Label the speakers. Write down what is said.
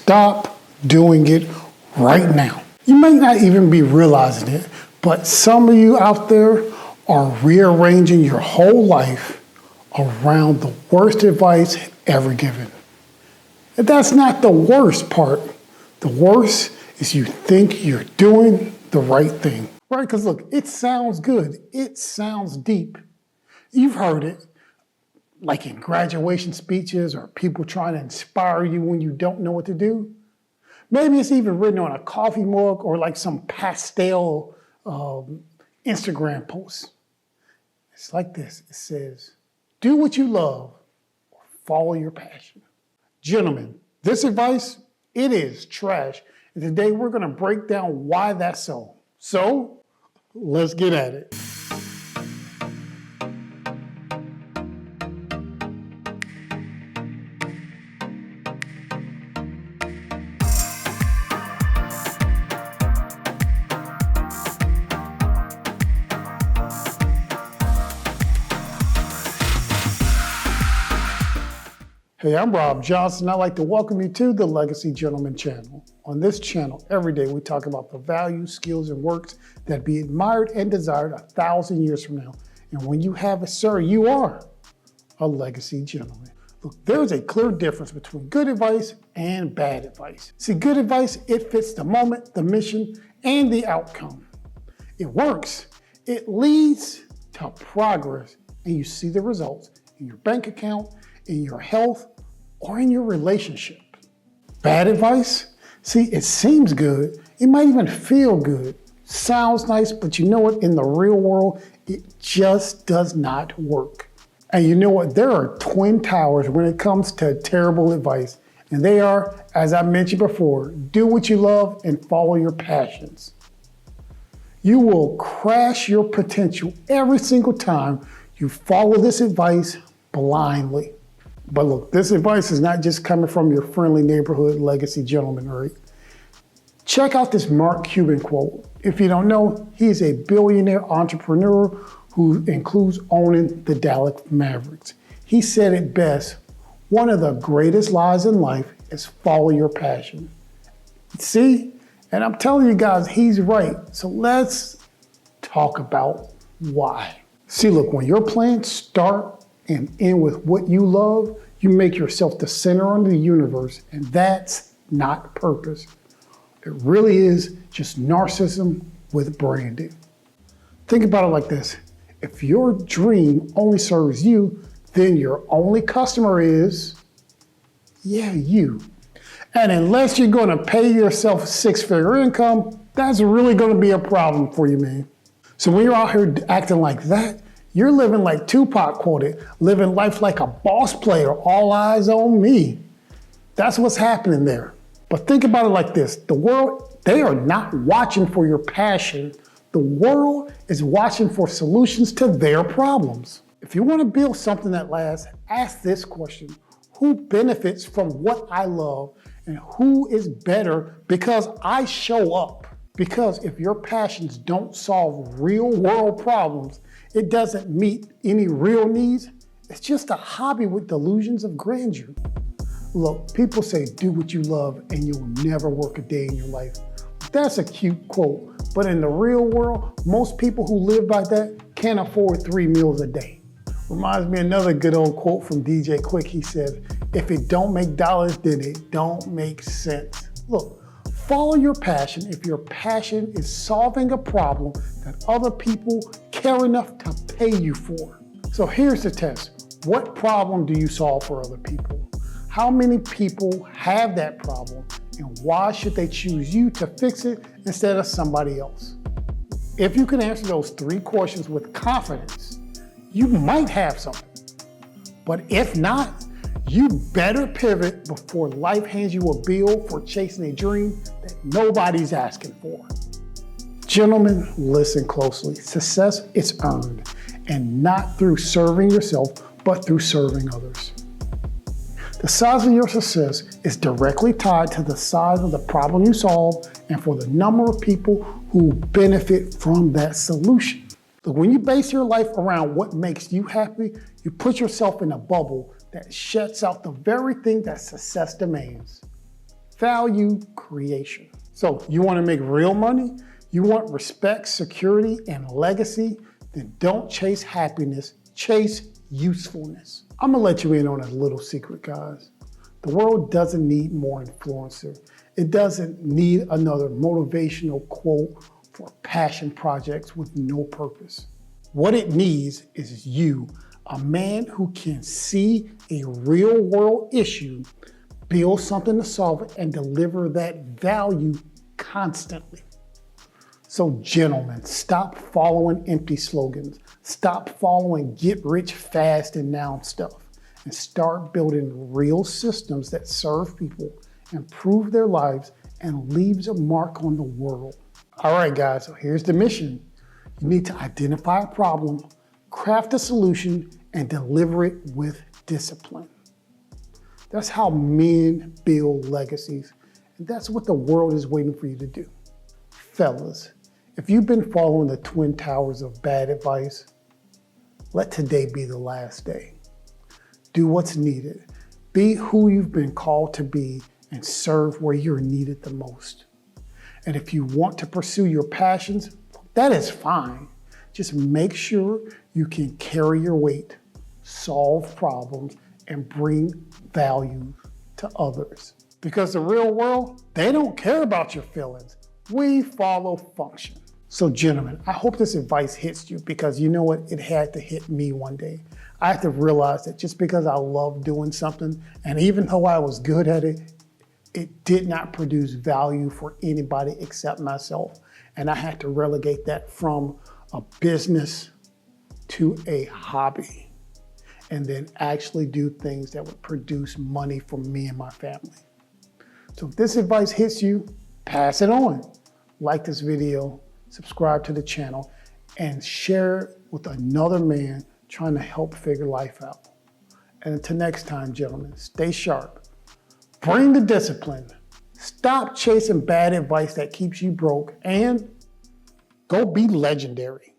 Speaker 1: stop doing it right now. You may not even be realizing it, but some of you out there are rearranging your whole life around the worst advice ever given. And that's not the worst part. The worst is you think you're doing the right thing. Right? Because look, it sounds good. It sounds deep. You've heard it, like in graduation speeches or people trying to inspire you when you don't know what to do. Maybe it's even written on a coffee mug or like some pastel Instagram post. It's like this. It says, do what you love or follow your passion. Gentlemen, this advice, it is trash. And today we're going to break down why that's so. So, let's get at it. Hey, I'm Rob Johnson. I'd like to welcome you to the Legacy Gentleman channel. On this channel, every day we talk about the values, skills, and works that be admired and desired 1,000 years from now. And when you have it, sir, you are a legacy gentleman. Look, there's a clear difference between good advice and bad advice. See, good advice, it fits the moment, the mission, and the outcome. It works. It leads to progress, and you see the results in your bank account, in your health, or in your relationship. Bad advice? See, it seems good. It might even feel good. Sounds nice, but you know what? In the real world, it just does not work. And you know what? There are twin towers when it comes to terrible advice. And they are, as I mentioned before, do what you love and follow your passions. You will crash your potential every single time you follow this advice blindly. But look, this advice is not just coming from your friendly neighborhood legacy gentleman, right? Check out this Mark Cuban quote. If you don't know, he's a billionaire entrepreneur who includes owning the Dallas Mavericks. He said it best, one of the greatest lies in life is follow your passion. See? And I'm telling you guys, he's right. So let's talk about why. See, look, when your plans start and end with what you love, you make yourself the center of the universe, and that's not purpose. It really is just narcissism with branding. Think about it like this. If your dream only serves you, then your only customer is, you. And unless you're going to pay yourself a six-figure income, that's really going to be a problem for you, man. So when you're out here acting like that, you're living like Tupac quoted, living life like a boss player, all eyes on me. That's what's happening there. But think about it like this. The world, they are not watching for your passion. The world is watching for solutions to their problems. If you want to build something that lasts, ask this question. Who benefits from what I love and who is better because I show up? Because if your passions don't solve real world problems, it doesn't meet any real needs, it's just a hobby with delusions of grandeur. Look, people say do what you love and you'll never work a day in your life. That's a cute quote, but in the real world, most people who live by that can't afford 3 meals a day. Reminds me of another good old quote from DJ Quick. He said, if it don't make dollars, then it don't make sense. Look, follow your passion if your passion is solving a problem that other people care enough to pay you for. So here's the test. What problem do you solve for other people? How many people have that problem, and why should they choose you to fix it instead of somebody else? If you can answer those 3 questions with confidence, you might have something. But if not, you better pivot before life hands you a bill for chasing a dream that nobody's asking for. Gentlemen, listen closely. Success is earned, and not through serving yourself, but through serving others. The size of your success is directly tied to the size of the problem you solve and for the number of people who benefit from that solution. But when you base your life around what makes you happy, you put yourself in a bubble that shuts out the very thing that success demands, value creation. So you want to make real money? You want respect, security, and legacy? Then don't chase happiness, chase usefulness. I'm gonna let you in on a little secret, guys. The world doesn't need more influencers. It doesn't need another motivational quote for passion projects with no purpose. What it needs is you, a man who can see a real world issue, build something to solve it, and deliver that value constantly. So gentlemen, stop following empty slogans. Stop following get rich fast and now stuff, and start building real systems that serve people, improve their lives, and leaves a mark on the world. All right, guys, so here's the mission. You need to identify a problem, craft a solution, and deliver it with discipline. That's how men build legacies, and that's what the world is waiting for you to do. Fellas, if you've been following the twin towers of bad advice, let today be the last day. Do what's needed. Be who you've been called to be and serve where you're needed the most. And if you want to pursue your passions, that is fine. Just make sure you can carry your weight, solve problems, and bring value to others. Because the real world, they don't care about your feelings. We follow function. So gentlemen, I hope this advice hits you, because you know what? It had to hit me one day. I had to realize that just because I love doing something, and even though I was good at it, it did not produce value for anybody except myself. And I had to relegate that from a business to a hobby, and then actually do things that would produce money for me and my family. So if this advice hits you, pass it on. Like this video, subscribe to the channel, and share it with another man trying to help figure life out. And until next time, gentlemen, stay sharp. Bring the discipline. Stop chasing bad advice that keeps you broke, and go be legendary.